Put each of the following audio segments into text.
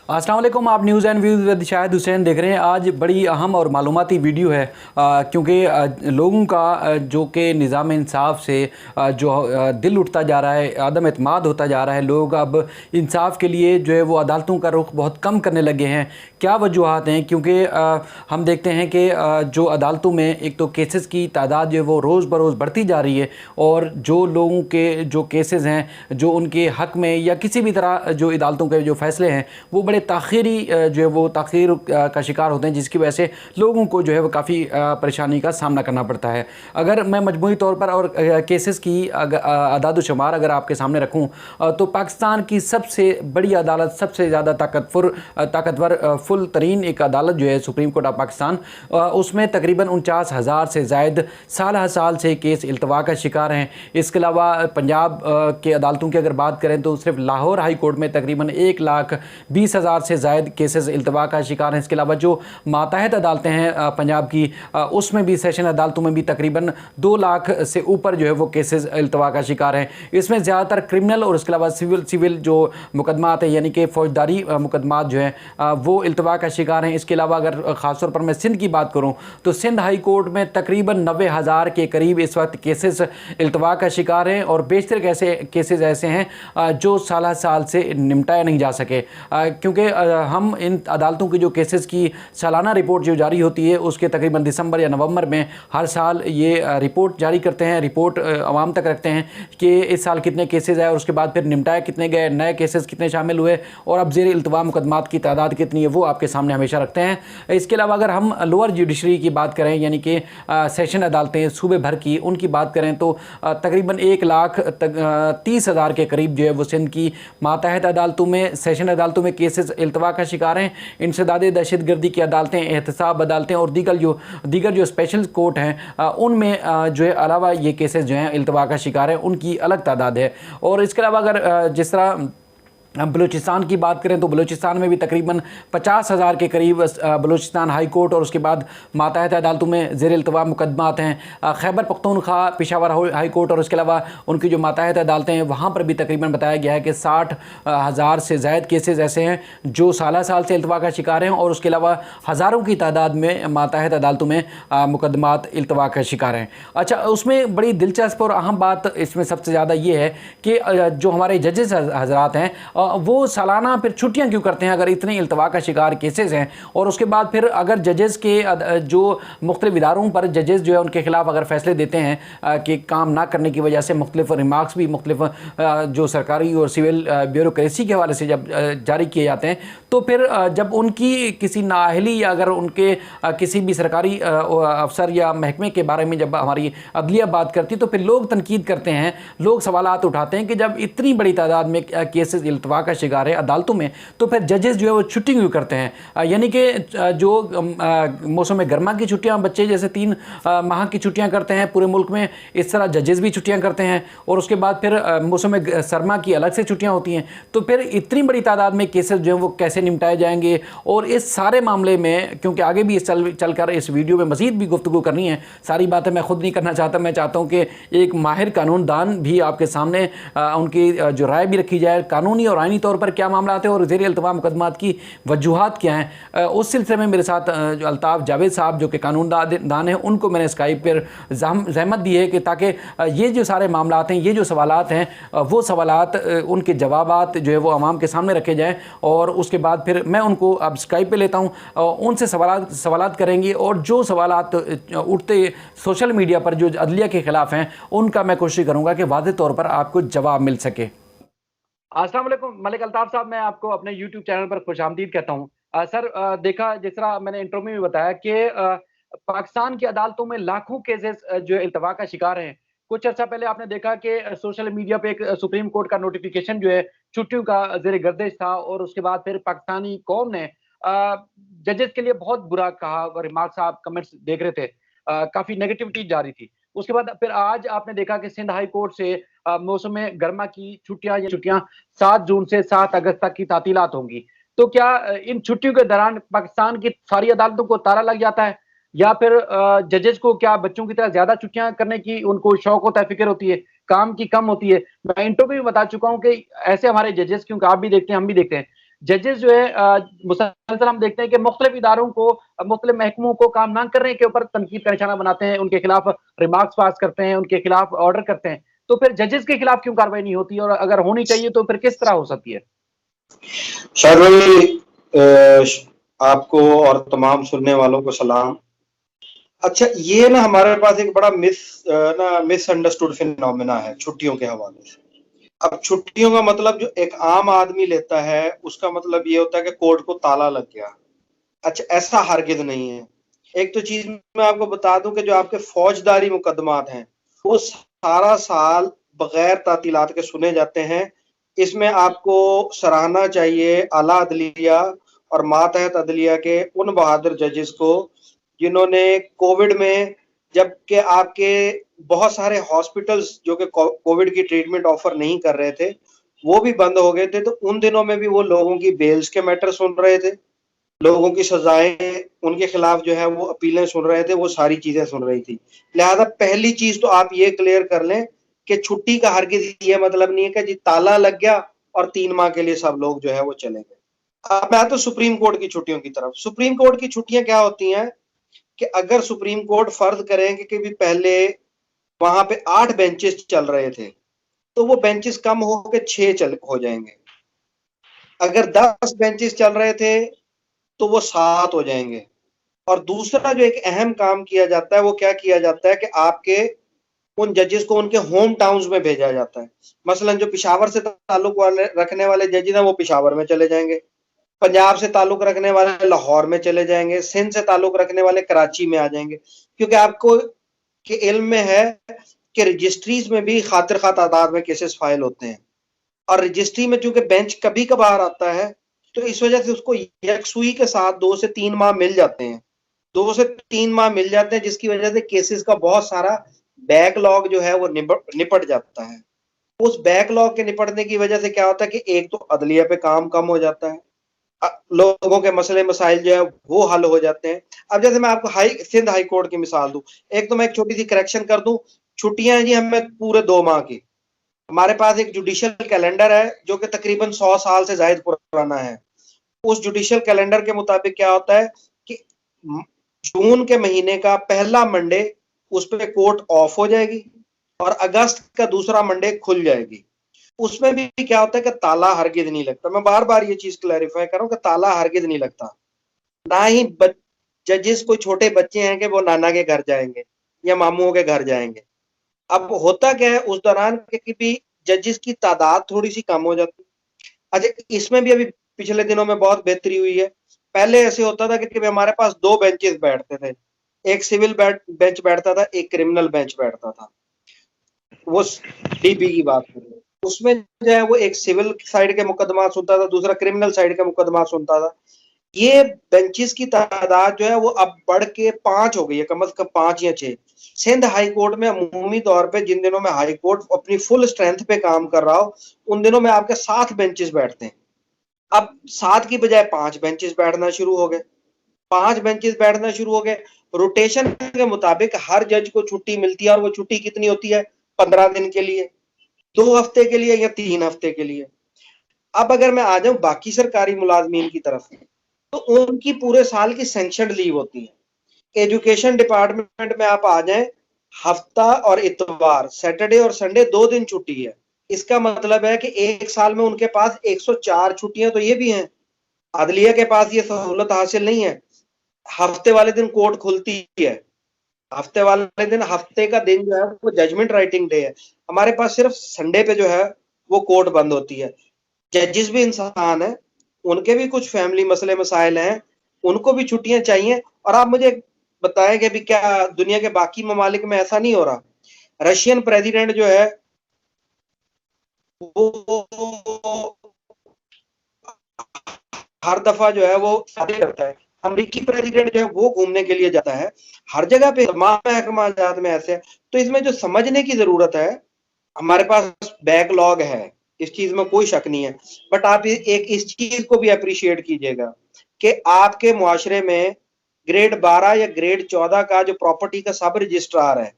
अस्सलाम वालेकुम। आप news and views with Shahid Hussain देख रहे हैं। आज बड़ी अहम और मालूमाती वीडियो है क्योंकि लोगों का जो कि निज़ाम इंसाफ से दिल उठता जा रहा है, आदम एतमाद होता जा रहा है। लोग अब इंसाफ के लिए जो है वो अदालतों का रुख बहुत कम करने लगे हैं। क्या वजूहात हैं? क्योंकि हम देखते हैं कि जो अदालतों में एक तो केसेस की तादाद जो है वो रोज़ बरोज़ बढ़ती जा रही है और जो लोगों के जो केसेस हैं, जो उनके हक़ में या किसी भी तरह जो अदालतों के जो फ़ैसले हैं वो बड़े ताख़ीरी जो है वो ताख़ीर का शिकार होते हैं, जिसकी वजह से लोगों को जो है वो काफ़ी परेशानी का सामना करना पड़ता है। अगर मैं मजमूई तौर पर और केसेस की अदाद-ओ-शुमार अगर आपके सामने रखूँ तो पाकिस्तान की सबसे बड़ी अदालत, सबसे ज़्यादा ताकतवर फुल तरीन एक अदालत जो है सुप्रीम कोर्ट ऑफ पाकिस्तान, उसमें तकरीबन 49,000 से ज़ायद साल हर साल से केस इल्तवा का शिकार हैं। इसके अलावा पंजाब के अदालतों की अगर बात करें तो सिर्फ लाहौर हाई कोर्ट में तकरीबन 1,20,000 से ज़ायद केसेस इल्तवा का शिकार हैं। इसके अलावा जो मातहत अदालतें हैं पंजाब की, उसमें भी सेशन अदालतों में भी तकरीबन 2 लाख से ऊपर जो है वो केसेस इल्तवा का शिकार हैं। इसमें ज़्यादातर क्रिमिनल और इसके अलावा सिविल जो मुकदमात हैं, यानी कि फ़ौजदारी मुकदमात जो हैं वो इल्तवा का शिकार हैं। इसके अलावा अगर ख़ास तौर पर मैं सिंध की बात करूँ तो सिंध हाई कोर्ट में तकरीबन 90,000 के करीब इस वक्त केसेस इल्तवा का शिकार हैं और बेशतर केसेस ऐसे हैं जो साल साल से निपटाया नहीं जा सके, क्योंकि हम इन अदालतों की जो केसेस की सालाना रिपोर्ट जो जारी होती है उसके तकरीबन दिसंबर या नवंबर में हर साल ये रिपोर्ट जारी करते हैं, रिपोर्ट आवाम तक रखते हैं कि इस साल कितने केसेस आए और उसके बाद फिर निपटाए कितने गए, नए केसेस कितने शामिल हुए और अब ज़ेर इल्तवा मुकदमात की तादाद कितनी है, वो आपके सामने हमेशा रखते हैं। इसके अलावा अगर हम लोअर जुडिशरी की बात करें, यानी कि सेशन अदालतें सूबे भर की, उनकी बात करें तो तकरीबन 1,30,000 के करीब जो है वो सिंध की मातहत अदालतों में, सेशन अदालतों में केसेस इल्तवा का शिकार हैं। इंसदाद दहशतगर्दी की अदालतें, एहतसाब अदालतें और दीगर जो स्पेशल कोर्ट हैं उनमें जो है अलावा ये केसेस जो हैं इल्तवा का शिकार हैं, उनकी अलग तादाद है। और इसके अलावा अगर जिस तरह हम बलूचिस्तान की बात करें तो बलूचिस्तान में भी तकरीबन 50,000 के करीब बलूचिस्तान हाई कोर्ट और उसके बाद मातहत अदालतों में ज़ेर इल्तवा मुकदमात हैं। खैबर पख्तूनख्वा, पेशावर हाई कोर्ट और उसके अलावा उनकी जो मातहत अदालतें हैं वहाँ पर भी तकरीबन बताया गया है कि 60,000 से ज़ायद केसेस ऐसे हैं जो साल साल से इल्तवा का शिकार हैं और उसके अलावा हज़ारों की तादाद में मातहत अदालतों में मुकदमात इल्तवा का शिकार हैं। अच्छा, उसमें बड़ी दिलचस्प और अहम बात इसमें सबसे ज़्यादा ये है कि जो हमारे जजेस हज़रात हैं वो सालाना फिर छुट्टियां क्यों करते हैं अगर इतने इल्तवा का शिकार केसेस हैं। और उसके बाद फिर अगर जजेस के जो मुख्तलिफ इदारों पर जजेस जो है उनके खिलाफ अगर फैसले देते हैं कि काम ना करने की वजह से मुख्तलिफ रिमार्क्स भी मुख्तलिफ जो सरकारी और सिविल ब्यूरोक्रेसी के हवाले से जब जारी किए जाते हैं तो फिर जब उनकी किसी नाअहली या अगर उनके किसी भी सरकारी अफसर या महकमे के बारे में जब हमारी अदलिया बात करती है तो फिर लोग तनकीद करते हैं, लोग सवालात उठाते हैं कि जब इतनी बड़ी तादाद में केसेस इल्तवा का शिकार है अदालतों में तो फिर जजेस जो है वो छुट्टी क्यों करते हैं। यानी कि जो मौसम गर्मा की छुट्टियां बच्चे जैसे 3 माह की छुट्टियां करते हैं पूरे मुल्क में, इस तरह जजेस भी छुट्टियां करते हैं और उसके बाद फिर मौसम सरमा की अलग से छुट्टियां होती हैं। तो फिर इतनी बड़ी तादाद में केसेस जो हैं वो कैसे निपटाए जाएंगे। और इस सारे मामले में क्योंकि आगे भी चल कर इस वीडियो में मज़ीद भी गुफ्तगू करनी है, सारी बातें मैं खुद नहीं करना चाहता, मैं चाहता हूँ कि एक माहिर कानूनदान भी आपके सामने उनकी जो राय भी रखी जाए, कानूनी और आईनी तौर पर क्या मामला है और ज़ेर इल्तवा मुकदमात की वजूहात क्या हैं। उस सिलसिले में मेरे साथ जो अल्ताफ़ जावेद साहब जो कि कानूनदान हैं, उनको मैंने स्काइप पर ज़हमत दी है कि ताकि ये जो सारे मामलात हैं, ये जो सवालात हैं, वो सवालात उनके जवाबात जो है वो आवाम के सामने रखे जाएँ और उसके बाद फिर मैं उनको अब स्काइप पे लेता हूँ, उनसे सवालात करेंगे और जो सवालात उठते सोशल मीडिया पर जो अदलिया के ख़िलाफ़ हैं उनका मैं कोशिश करूँगा कि वाज़ेह तौर पर आपको जवाब मिल सके। अस्सलाम वालेकुम मलिक अल्ताफ़ साहब, मैं आपको अपने यूट्यूब चैनल पर खुशामदीद कहता हूँ। सर, देखा जिस तरह मैंने इंट्रो में भी बताया कि पाकिस्तान की अदालतों में लाखों केसेस जो है इल्तवा का शिकार हैं। कुछ अर्सा पहले आपने देखा कि सोशल मीडिया पे एक सुप्रीम कोर्ट का नोटिफिकेशन जो है छुट्टियों का ज़ेर गर्दिश था और उसके बाद फिर पाकिस्तानी कौम ने जजेस के लिए बहुत बुरा कहा, रिमार्क्स आप कमेंट्स देख रहे थे, काफ़ी नेगेटिविटी जा रही थी। उसके बाद फिर आज आपने देखा कि सिंध हाई कोर्ट से मौसम गर्मा की छुट्टियां 7 जून से 7 अगस्त तक की तातीलात होंगी। तो क्या इन छुट्टियों के दौरान पाकिस्तान की सारी अदालतों को ताला लग जाता है या फिर जजेस को क्या बच्चों की तरह ज्यादा छुट्टियां करने की उनको शौक होता है, फिक्र होती है, काम की कम होती है? मैं इंटरव्यू में बता चुका हूं कि ऐसे हमारे जजेस, क्योंकि आप भी देखते हैं हम भी देखते हैं, जजेस जो है मुसलसल हम देखते हैं कि मुख्तलिफ इदारों को, मुख्तलिफ महकमों को काम ना करने के ऊपर तनकीद का निशाना बनाते हैं, उनके खिलाफ रिमार्क्स पास करते हैं, उनके खिलाफ ऑर्डर करते हैं। तो फिर जजेस के खिलाफ क्यों कार्रवाई नहीं होती, और अगर होनी चाहिए तो फिर किस तरह हो सकती है? शायद भाई, आपको और तमाम सुनने वालों को सलाम। अच्छा, ये ना हमारे पास एक बड़ा मिसअंडरस्टूड फिनोमेना है छुट्टियों के हवाले से। अब छुट्टियों का मतलब जो एक आम आदमी लेता है, उसका मतलब ये होता है कि कोर्ट को ताला लग गया। अच्छा, ऐसा हरगिज नहीं है। एक तो चीज मैं आपको बता दूं कि जो आपके फौजदारी मुकदमात हैं, वो सारा साल बगैर तातीलात के सुने जाते हैं। इसमें आपको सराहना चाहिए आला अदलिया और मातहत अदलिया के उन बहादुर जजेस को, जिन्होंने कोविड में, जबकि आपके बहुत सारे हॉस्पिटल्स जो कि कोविड की ट्रीटमेंट ऑफर नहीं कर रहे थे, वो भी बंद हो गए थे, तो उन दिनों में भी वो लोगों की बेल्स के मैटर सुन रहे थे, लोगों की सजाएं, उनके खिलाफ जो है वो अपीलें सुन रहे थे, वो सारी चीजें सुन रही थी। लिहाजा पहली चीज तो आप ये क्लियर कर लें कि छुट्टी का हरगिज ये मतलब नहीं है कि जी ताला लग गया और 3 माह के लिए सब लोग जो है वो चले गए। अब मैं तो सुप्रीम कोर्ट की छुट्टियों की तरफ, सुप्रीम कोर्ट की छुट्टियां क्या होती हैं कि अगर सुप्रीम कोर्ट फर्ज करें कि भी पहले वहां पे 8 बेंचेस चल रहे थे, तो वो बेंचेस कम होकर 6 चल हो जाएंगे। अगर 10 बेंचेस चल रहे थे तो वो 7 हो जाएंगे। और दूसरा जो एक अहम काम किया जाता है, वो क्या किया जाता है कि आपके उन जजेस को उनके होम टाउन्स में भेजा जाता है। मसलन जो पिशावर से ताल्लुक वाले रखने वाले जजेस हैं, वो पिशावर में चले जाएंगे। पंजाब से ताल्लुक रखने वाले लाहौर में चले जाएंगे। सिंध से ताल्लुक रखने वाले कराची में आ जाएंगे। क्योंकि आपको के इल्म में है कि रजिस्ट्रीज में भी खातिर खा तादाद में केसेस फाइल होते हैं, और रजिस्ट्री में चूंकि बेंच कभी कभार आता है, तो इस वजह से उसको यकसुई के साथ 2 से 3 माह मिल जाते हैं। 2 से 3 माह मिल जाते हैं, जिसकी वजह से केसेस का बहुत सारा बैकलॉग जो है वो निपट जाता है। उस बैकलॉग के निपटने की वजह से क्या होता है कि एक तो अदलिया पे काम कम हो जाता है, लोगों के मसले मसाइल जो है वो हल हो जाते हैं। अब जैसे मैं आपको सिंध हाई कोर्ट की मिसाल दूं, एक तो मैं एक छोटी सी करेक्शन कर दूं, छुट्टियां हैं जी हमें पूरे 2 माह की। हमारे पास एक जुडिशियल कैलेंडर है जो कि तकरीबन 100 साल से ज्यादा पुराना है। उस जुडिशियल कैलेंडर के मुताबिक क्या होता है कि जून के महीने का पहला मंडे उस पर कोर्ट ऑफ हो जाएगी, और अगस्त का दूसरा मंडे खुल जाएगी। उसमें भी क्या होता है कि ताला हरगिज नहीं लगता। मैं बार बार ये चीज क्लैरिफाई कर रहा हूं कि ताला हरगिज नहीं लगता। ना ही जजेस कोई छोटे बच्चे हैं कि वो नाना के घर जाएंगे या मामूओं के घर जाएंगे। अब होता क्या है उस दौरान कि भी जजेस की तादाद थोड़ी सी कम हो जाती है। अच्छा, इसमें भी अभी पिछले दिनों में बहुत बेहतरी हुई है। पहले ऐसे होता था कि हमारे पास 2 बेंचेस बैठते थे, एक सिविल बेंच बैठता था, एक क्रिमिनल बेंच बैठता था। वो डीबी की बात कर रहे हैं, उसमें जो है वो एक सिविल साइड के मुकदमा सुनता था, दूसरा क्रिमिनल साइड का मुकदमा सुनता था। ये बेंचेस की तादाद जो है वो अब बढ़ के 5 हो गई है, कम से कम 5 या 6। सिंध हाई कोर्ट में अमूमी तौर पे जिन दिनों में हाई कोर्ट अपनी फुल स्ट्रेंथ पे काम कर रहा हो, उन दिनों में आपके 7 बेंचेस बैठते हैं। अब 7 की बजाय 5 बेंचेस बैठना शुरू हो गए। 5 बेंचेस बैठना शुरू हो गए। रोटेशन के मुताबिक हर जज को छुट्टी मिलती है, और वो छुट्टी कितनी होती है? 15 दिन के लिए, 2 हफ्ते के लिए, या 3 हफ्ते के लिए। अब अगर मैं आ जाऊं बाकी सरकारी मुलाजमीन की तरफ, तो उनकी पूरे साल की सैंक्शनड लीव होती है। एजुकेशन डिपार्टमेंट में आप आ जाएं, हफ्ता और इतवार, सैटरडे और संडे 2 दिन छुट्टी है। इसका मतलब है कि एक साल में उनके पास 104 छुट्टियां तो ये भी हैं। अदलिया के पास ये सहूलत हासिल नहीं है। हफ्ते वाले दिन कोर्ट खुलती है। हफ्ते वाले दिन, हफ्ते का दिन जो है वो जजमेंट राइटिंग डे है। हमारे पास सिर्फ संडे पे जो है वो कोर्ट बंद होती है। जजेस भी इंसान है, उनके भी कुछ फैमिली मसले मसाइल हैं, उनको भी छुट्टियां चाहिए। और आप मुझे बताएं कि अभी क्या दुनिया के बाकी ममालिक में ऐसा नहीं हो रहा? रशियन प्रेसिडेंट जो है वो हर दफा जो है वो शादी करता है। अमेरिकी प्रेसिडेंट जो है वो घूमने के लिए जाता है। हर जगह पे तमाम महकमा जात में ऐसे है। तो इसमें जो समझने की जरूरत है, हमारे पास बैकलॉग है, इस चीज में कोई शक नहीं है। बट आप एक इस चीज को भी अप्रिशिएट कीजिएगा कि आपके मुआशरे में ग्रेड 12 या ग्रेड 14 का जो प्रॉपर्टी का सब रजिस्ट्रार है,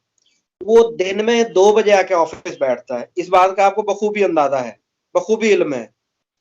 वो दिन में 2 बजे आके ऑफिस बैठता है। इस बात का आपको बखूबी अंदाजा है, बखूबी इल्म है।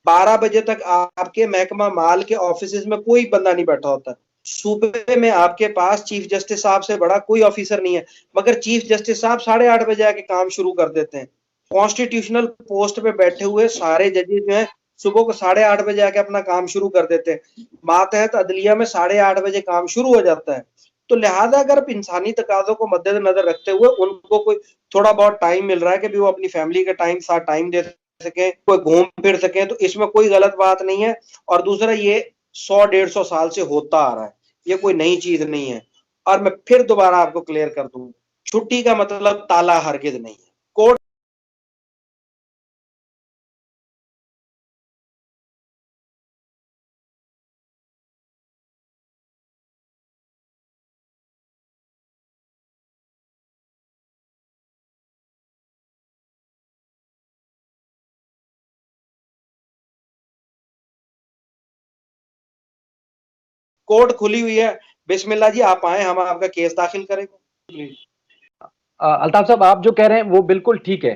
12 बजे तक आपके महकमा माल के ऑफिस में कोई बंदा नहीं बैठा होता। सूबे में आपके पास चीफ जस्टिस साहब से बड़ा कोई ऑफिसर नहीं है, मगर चीफ जस्टिस साहब 8:30 बजे आके काम शुरू कर देते हैं। कॉन्स्टिट्यूशनल पोस्ट पे बैठे हुए सारे जजेस जो है सुबह को 8:30 बजे आके अपना काम शुरू कर देते हैं। मातहत अदलिया में 8:30 बजे काम शुरू हो जाता है। तो लिहाजा अगर इंसानी तकाजों को मद्देनजर रखते हुए उनको कोई थोड़ा बहुत टाइम मिल रहा है कि भी वो अपनी फैमिली के साथ टाइम दे सकें, कोई घूम फिर सकें, तो इसमें कोई गलत बात नहीं है। और दूसरा, ये 100-150 साल से होता आ रहा है, ये कोई नई चीज नहीं है। और मैं फिर दोबारा आपको क्लियर कर दूं, छुट्टी का मतलब ताला हरगिज नहीं है। कोर्ट कोर्ट खुली हुई है, बिस्मिल्लाह जी आप आए, हम आपका केस दाखिल करेंगे। अल्ताफ साहब, आप जो कह रहे हैं वो बिल्कुल ठीक है।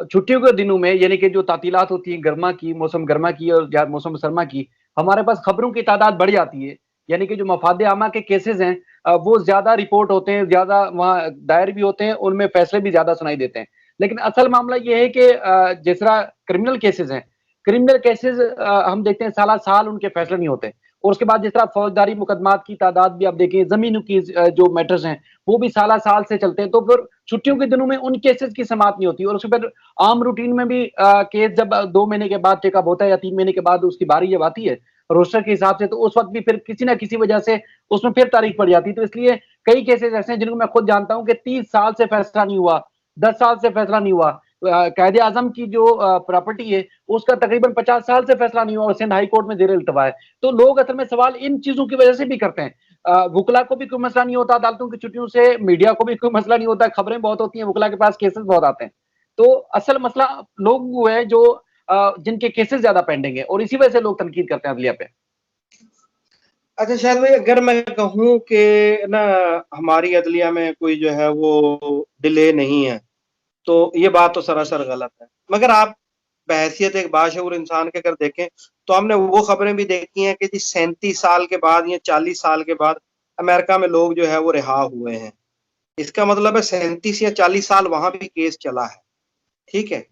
छुट्टियों के दिनों में, यानी कि जो तातीलात होती है गर्मा की, मौसम गर्मा की और मौसम सरमा की, हमारे पास खबरों की तादाद बढ़ जाती है। यानी कि जो मफाद आमा के केसेस हैं वो ज्यादा रिपोर्ट होते हैं, ज्यादा वहाँ दायर भी होते हैं, उनमें फैसले भी ज्यादा सुनाई देते हैं। लेकिन असल मामला ये है कि जिस तरह क्रिमिनल केसेस हैं, क्रिमिनल केसेस हम देखते हैं साला साल उनके फैसले नहीं होते। और उसके बाद जिस तरह फौजदारी मुकदमात की तादाद भी आप देखें, जमीनों की जो मैटर्स हैं वो भी साला साल से चलते हैं। तो फिर छुट्टियों के दिनों में उन केसेस की समाप्त नहीं होती। और उसके बाद आम रूटीन में भी केस जब 2 महीने के बाद टेकअप होता है या 3 महीने के बाद उसकी बारी जब आती है रोस्टर के हिसाब से, तो उस वक्त भी फिर किसी ना किसी वजह से उसमें फिर तारीख पड़ जाती है। तो इसलिए कई केसेस ऐसे हैं जिनको मैं खुद जानता हूं कि 30 साल से फैसला नहीं हुआ, 10 साल से फैसला नहीं हुआ। कायदे आजम की जो प्रॉपर्टी है उसका तकरीबन 50 साल से फैसला नहीं हुआ और सिंध हाई कोर्ट में जेर इल्तवा है। तो लोग असल में सवाल इन चीजों की वजह से भी करते हैं। वुकला को भी कोई मसला नहीं होता अदालतों की छुट्टियों से, मीडिया को भी कोई मसला नहीं होता, खबरें बहुत होती हैं, वुकला के पास केसेस बहुत आते हैं। तो असल मसला लोग वो है जो जिनके केसेस ज्यादा पेंडिंग है, और इसी वजह से लोग तनकीद करते हैं अदलिया पे। अच्छा शायद भाई, अगर मैं कहूँ कि ना हमारी अदलिया में कोई जो है वो डिले नहीं है, तो ये बात तो सरासर गलत है। मगर आप बहैसियत एक बाशऊर इंसान के अगर देखें, तो हमने वो खबरें भी देखी हैं कि जी 37 साल के बाद या 40 साल के बाद अमेरिका में लोग जो है वो रिहा हुए हैं। इसका मतलब है 37 या 40 साल वहां भी केस चला है। ठीक है।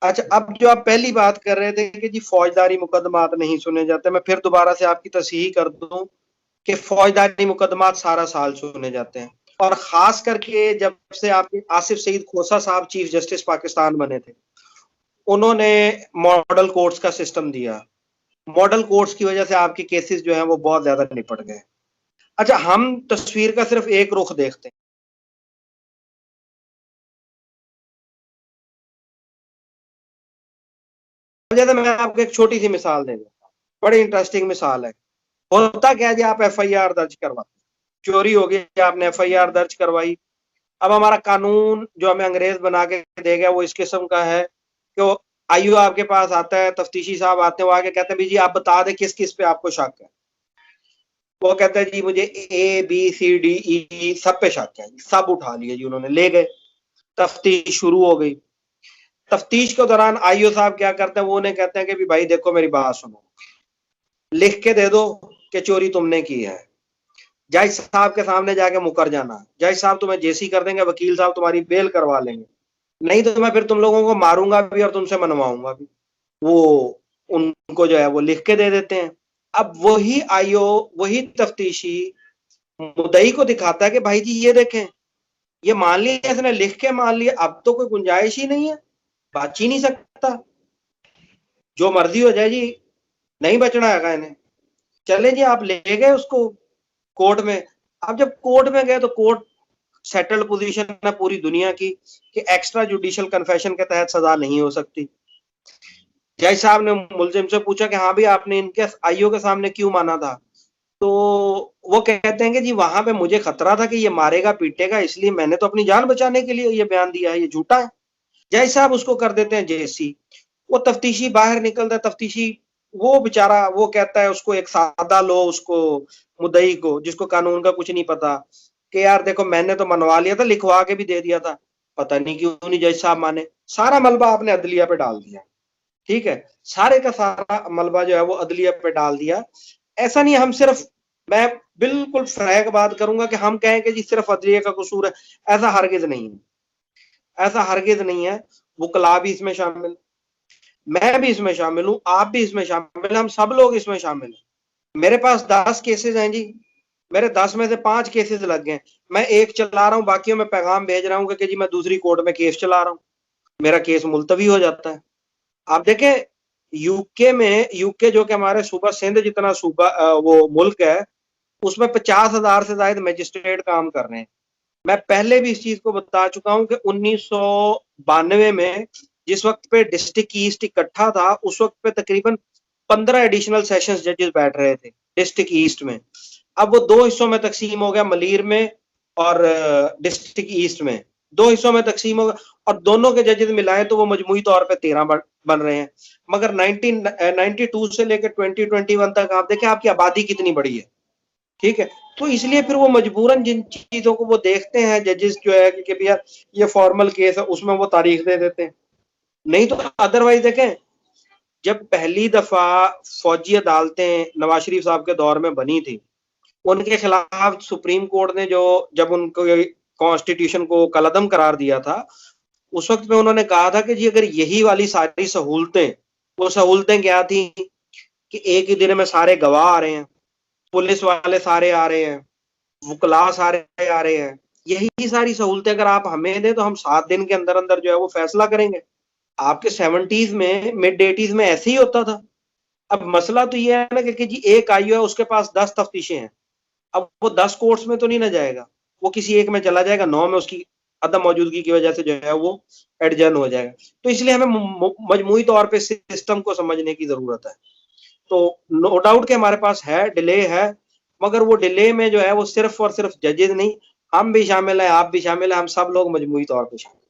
अच्छा, अब जो आप पहली बात कर रहे थे कि जी फौजदारी मुकदमात नहीं सुने जाते, मैं फिर दोबारा से आपकी तस्हीह कर दूं कि फौजदारी मुकदमात सारा साल सुने जाते हैं। और खास करके जब से आपके आसिफ सईद खोसा साहब चीफ जस्टिस पाकिस्तान बने थे, उन्होंने मॉडल कोर्ट्स का सिस्टम दिया। मॉडल कोर्ट्स की वजह से आपके केसेस जो हैं वो बहुत ज्यादा निपट गए। अच्छा, हम तस्वीर का सिर्फ एक रुख देखते हैं। जैसे मैं आपको एक छोटी सी मिसाल दे देता हूँ, बड़ी इंटरेस्टिंग मिसाल है। होता क्या है जी, आप एफआईआर दर्ज करवाते, चोरी हो गई, आपने एफआईआर दर्ज करवाई। अब हमारा कानून जो हमें अंग्रेज बना के दे गया वो इस किस्म का है कि आईओ आपके पास आता है, तफ्तीशी साहब आते हैं, वो आके कहते हैं भी जी आप बता दें किस किस पे आपको शक है। वो कहता है जी मुझे A B C D E सब पे शक है। सब उठा लिए जी, उन्होंने ले गए, तफ्तीश शुरू हो गई। तफ्तीश के दौरान आईओ साहब क्या करते हैं, वो उन्हें कहते हैं कि भी भाई देखो मेरी बात सुनो, लिख के दे दो कि चोरी तुमने की है। जज साहब के सामने जाके मुकर जाना, जज साहब तुम्हें जेसी कर देंगे, वकील साहब तुम्हारी बेल करवा लेंगे, नहीं तो मैं फिर तुम लोगों को मारूंगा भी और तुमसे मनवाऊंगा भी। वो उनको जो है वो लिख के दे देते हैं। अब वही आईओ, वही तफ्तीशी मुद्दई को दिखाता है कि भाई जी ये देखें, ये मान लिया, इसने लिख के मान लिया, अब तो कोई गुंजाइश ही नहीं है, बच ही नहीं सकता, जो मर्जी हो जाए जी, नहीं बचना है इन्हें। चले जी, आप ले गए उसको कोर्ट में। अब जब कोर्ट में गए तो कोर्ट सेटल्ड पोजीशन है पूरी दुनिया की कि एक्स्ट्रा जुडिशियल कन्फेशन के तहत सजा नहीं हो सकती। जज साहब ने मुलजिम से पूछा कि हाँ भी आपने इनके आईओ के सामने क्यों माना था, तो वो कहते हैं कि जी वहां पे मुझे खतरा था कि ये मारेगा पीटेगा, इसलिए मैंने तो अपनी जान बचाने के लिए ये बयान दिया है, ये झूठा है। जज साहब उसको कर देते हैं जेसी। वो तफ्तीशी बाहर निकलता है, तफ्तीशी वो बेचारा वो कहता है उसको, एक सादा लो उसको मुद्दई को जिसको कानून का कुछ नहीं पता, कि यार देखो मैंने तो मनवा लिया था, लिखवा के भी दे दिया था, पता नहीं क्यों नहीं जज साहब माने। सारा मलबा आपने अदलिया पे डाल दिया। ठीक है, सारे का सारा मलबा जो है वो अदलिया पे डाल दिया। ऐसा नहीं हम सिर्फ, मैं बिल्कुल फ्रैंक बात करूंगा कि हम कहें कि जी सिर्फ अदलिया का कसूर है, ऐसा हरगिज नहीं है, ऐसा हरगिज नहीं है। वकला भी इसमें शामिल, मैं भी इसमें शामिल हूं, आप भी इसमें शामिल हैं, हम सब लोग इसमें शामिल हैं। मेरे पास 10 केसेस हैं जी, मेरे 10 में से 5 केसेस लग गए, मैं एक चला रहा हूं, बाकियों में पैगाम भेज रहा हूं कि जी मैं दूसरी कोर्ट में केस चला रहा हूं, मेरा केस मुलतवी हो जाता है। आप देखें, यूके में, यूके जो कि हमारे सूबा सिंध जितना सूबा वो मुल्क है, उसमें 50,000 से ज्यादा मजिस्ट्रेट काम कर रहे हैं। मैं पहले भी इस चीज को बता चुका हूं कि 1992 में जिस वक्त पे डिस्ट्रिक्ट ईस्ट इकट्ठा था, उस वक्त पे तकरीबन 15 एडिशनल सेशंस जजेस बैठ रहे थे डिस्ट्रिक्ट ईस्ट में। अब वो दो हिस्सों में तकसीम हो गया, मलीर में और डिस्ट्रिक्ट ईस्ट में, दो हिस्सों में तकसीम हो गया, और दोनों के जजेस मिलाए तो वो मजमूई तौर पे 13 बन रहे हैं। मगर 1992 से लेकर 2021 तक आप देखें आपकी आबादी कितनी बड़ी है, ठीक है। तो इसलिए फिर वो मजबूरन जिन चीजों को वो देखते हैं जजेस जो है कि भैया ये फॉर्मल केस है, उसमें वो तारीख दे देते हैं। नहीं तो अदरवाइज देखें, जब पहली दफा फौजी अदालतें नवाज शरीफ साहब के दौर में बनी थी, उनके खिलाफ सुप्रीम कोर्ट ने जो, जब उनको कॉन्स्टिट्यूशन को कलअदम करार दिया था, उस वक्त में उन्होंने कहा था कि जी अगर यही वाली सारी सहूलतें, वो सहूलतें क्या थी कि एक ही दिन में सारे गवाह आ रहे हैं, पुलिस वाले सारे आ रहे हैं, वकला सारे आ रहे हैं, यही सारी सहूलतें अगर आप हमें दें तो हम 7 दिन के अंदर अंदर जो है वो फैसला करेंगे। आपके 70s में, मिड 80s में ऐसे ही होता था। अब मसला तो ये है ना कि जी एक आईओ है, उसके पास 10 तफ्तीशें हैं, अब वो 10 कोर्ट्स में तो नहीं ना जाएगा, वो किसी एक में चला जाएगा, 9 में उसकी अदम मौजूदगी की वजह से जो है वो एडजर्न हो जाएगा। तो इसलिए हमें मजमूई तौर पे सिस्टम को समझने की जरूरत है। तो नो डाउट कि हमारे पास है, डिले है, मगर वो डिले में जो है वो सिर्फ और सिर्फ जजेस नहीं, हम भी शामिल हैं, आप भी शामिल हैं, हम सब लोग मजमूई तौर पे शामिल हैं।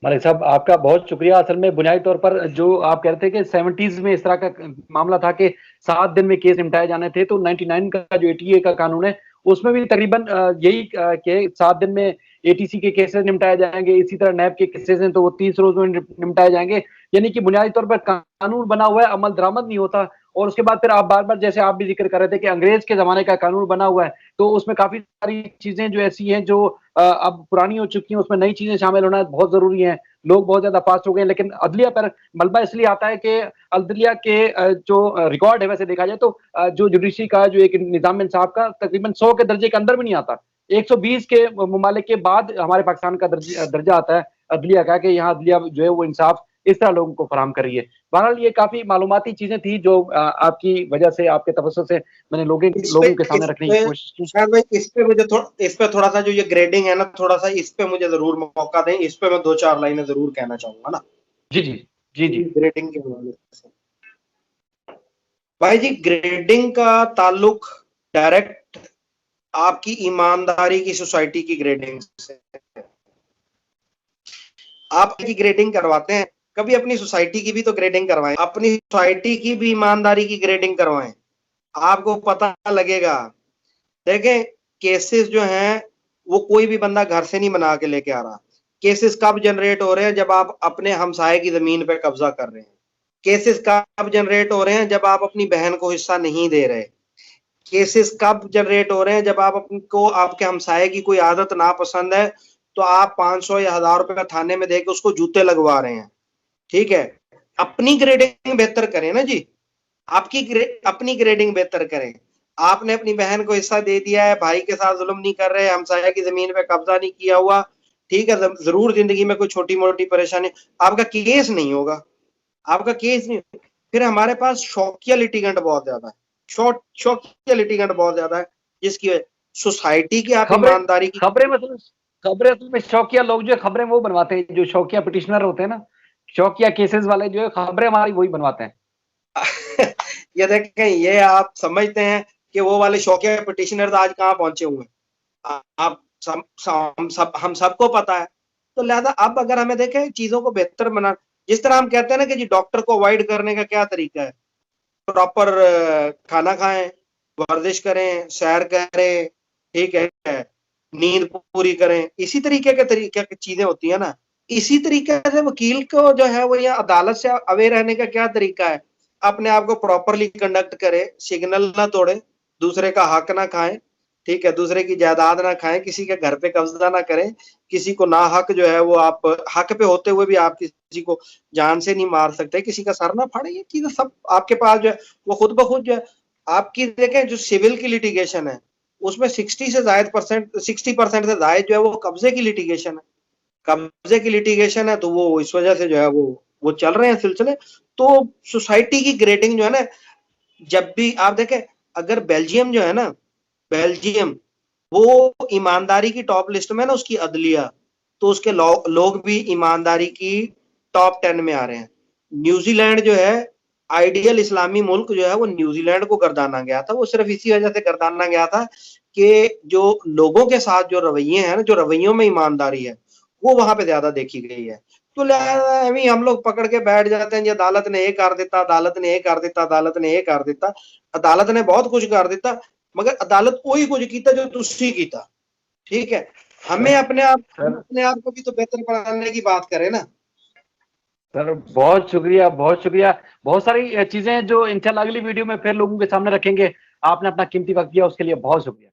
मलिक साहब आपका बहुत शुक्रिया। असल में बुनियादी तौर पर जो आप कह रहे थे कि 70s में इस तरह का मामला था कि 7 दिन में केस निपटाए जाने थे, तो 99 का जो एटीए का कानून है उसमें भी तकरीबन यही कि 7 दिन में एटीसी के केसेस निपटाए जाएंगे। इसी तरह नैब के केसेस हैं तो वो 30 रोज में निपटाए जाएंगे। यानी कि बुनियादी तौर पर कानून बना हुआ है, अमल दरामद नहीं होता। और उसके बाद फिर आप बार बार, जैसे आप भी जिक्र कर रहे थे कि अंग्रेज के जमाने का कानून बना हुआ है, तो उसमें काफी सारी चीजें जो ऐसी हैं जो अब पुरानी हो चुकी हैं, उसमें नई चीजें शामिल होना बहुत जरूरी है। लोग बहुत ज्यादा फास्ट हो गए हैं, लेकिन अदलिया पर मलबा इसलिए आता है कि अदलिया के जो रिकॉर्ड है, वैसे देखा जाए तो जो जुडिशरी का जो एक निजाम इंसाफ का तकरीबन 100 के दर्जे के अंदर भी नहीं आता। 120 के ममालिक के बाद हमारे पाकिस्तान का दर्जा आता है अदलिया का, कि यहाँ अदलिया जो है वो इंसाफ इस तरह लोगों को फराहम कर रही है। बहरहाल ये काफी मालूमाती चीजें थी जो आपकी वजह से, आपके तवज्जो से मैंने लोगों के सामने रखने की कोशिश की। शायद भाई इस पे थोड़ा सा जो ये ग्रेडिंग है ना, थोड़ा सा इस पे मुझे जरूर मौका दें, इस पे मैं 2-4 लाइनें जरूर कहना चाहूंगा ना, जी जी जी जी। ग्रेडिंग के हवाले से। भाई जी, ग्रेडिंग का ताल्लुक डायरेक्ट आपकी ईमानदारी की सोसाइटी की ग्रेडिंग से। आप की ग्रेडिंग करवाते हैं, कभी अपनी सोसाइटी की भी तो ग्रेडिंग करवाएं, अपनी सोसाइटी की भी ईमानदारी की ग्रेडिंग करवाएं, आपको पता लगेगा। देखें, केसेस जो हैं वो कोई भी बंदा घर से नहीं बना के लेके आ रहा। केसेस कब जनरेट हो रहे हैं? जब आप अपने हमसाये की जमीन पे कब्जा कर रहे हैं। केसेस कब जनरेट हो रहे हैं? जब आप अपनी बहन को हिस्सा नहीं दे रहे। केसेस कब जनरेट हो रहे हैं? जब आप को आपके हमसाये की कोई आदत नापसंद है तो आप 500 या 1000 रुपए का थाने में देके उसको जूते लगवा रहे हैं। ठीक है, अपनी ग्रेडिंग बेहतर करें ना जी, अपनी ग्रेडिंग बेहतर करें। आपने अपनी बहन को हिस्सा दे दिया है, भाई के साथ जुल्म नहीं कर रहे, हमसाया की जमीन पे कब्जा नहीं किया हुआ, ठीक है, जरूर जिंदगी में कोई छोटी मोटी परेशानी, आपका केस नहीं होगा, आपका केस नहीं। फिर हमारे पास शौकिया लिटिगेंट बहुत ज्यादा है, शौकिया लिटिगेंट बहुत ज्यादा है, जिसकी वजह सोसाइटी की आप ईमानदारी की खबरें में शौकिया लोग जो खबरें वो बनवाते हैं, जो शौकिया पिटिशनर होते हैं ना, शौकिया केसेस वाले जो है खबरें हमारी वही बनवाते हैं। ये देखें, ये आप समझते हैं कि वो वाले शौकिया पिटिशनर आज कहाँ पहुंचे हुए हैं? आप हम सबको पता है। तो लिहाजा अब अगर हमें देखें चीजों को बेहतर बना, जिस तरह हम कहते हैं ना कि जी डॉक्टर को अवॉइड करने का क्या तरीका है, प्रॉपर खाना खाएं, वर्जिश करें, सैर करें, ठीक है, नींद पूरी करें, इसी तरीके की चीजें होती है ना। इसी तरीके से वकील को जो है वो यहाँ अदालत से अवे रहने का क्या तरीका है, अपने आप को प्रॉपरली कंडक्ट करे, सिग्नल ना तोड़े, दूसरे का हक ना खाएं, ठीक है, दूसरे की जायदाद ना खाएं, किसी के घर पे कब्जा ना करें, किसी को ना हक जो है वो आप हक पे होते हुए भी आप किसी को जान से नहीं मार सकते, किसी का सर ना फाड़े, ये चीजें सब आपके पास जो है वो खुद ब खुद जो है आपकी देखें। जो सिविल की लिटिगेशन है उसमें 60% से जायद जो है वो कब्जे की लिटिगेशन है, कब्जे की लिटिगेशन है, तो वो इस वजह से जो है वो चल रहे हैं सिलसिले। तो सोसाइटी की ग्रेडिंग जो है ना, जब भी आप देखें, अगर बेल्जियम जो है ना, बेल्जियम वो ईमानदारी की टॉप लिस्ट में ना, उसकी अदलिया, तो उसके लोग भी ईमानदारी की टॉप 10 में आ रहे हैं। न्यूजीलैंड जो है आइडियल इस्लामी मुल्क जो है वो न्यूजीलैंड को गर्दाना गया था, वो सिर्फ इसी वजह से गर्दाना गया था कि जो लोगों के साथ जो रवैये हैं ना, जो रवैयों में ईमानदारी है, वो वहां पे ज्यादा देखी गई है। तो लिहाजा अभी हम लोग पकड़ के बैठ जाते हैं जी अदालत ने ये कर दिता, अदालत ने ये कर दिता, अदालत ने ये कर दिता, अदालत ने बहुत कुछ कर दिता, मगर अदालत वही कुछ किया जो तुसी कीता, ठीक है। हमें सर अपने आप को भी तो बेहतर बनाने की बात करें ना। सर बहुत शुक्रिया, बहुत शुक्रिया। बहुत सारी चीजें जो इंशाल्लाह अगली वीडियो में फिर लोगों के सामने रखेंगे। आपने अपना कीमती वक्त दिया उसके लिए बहुत शुक्रिया।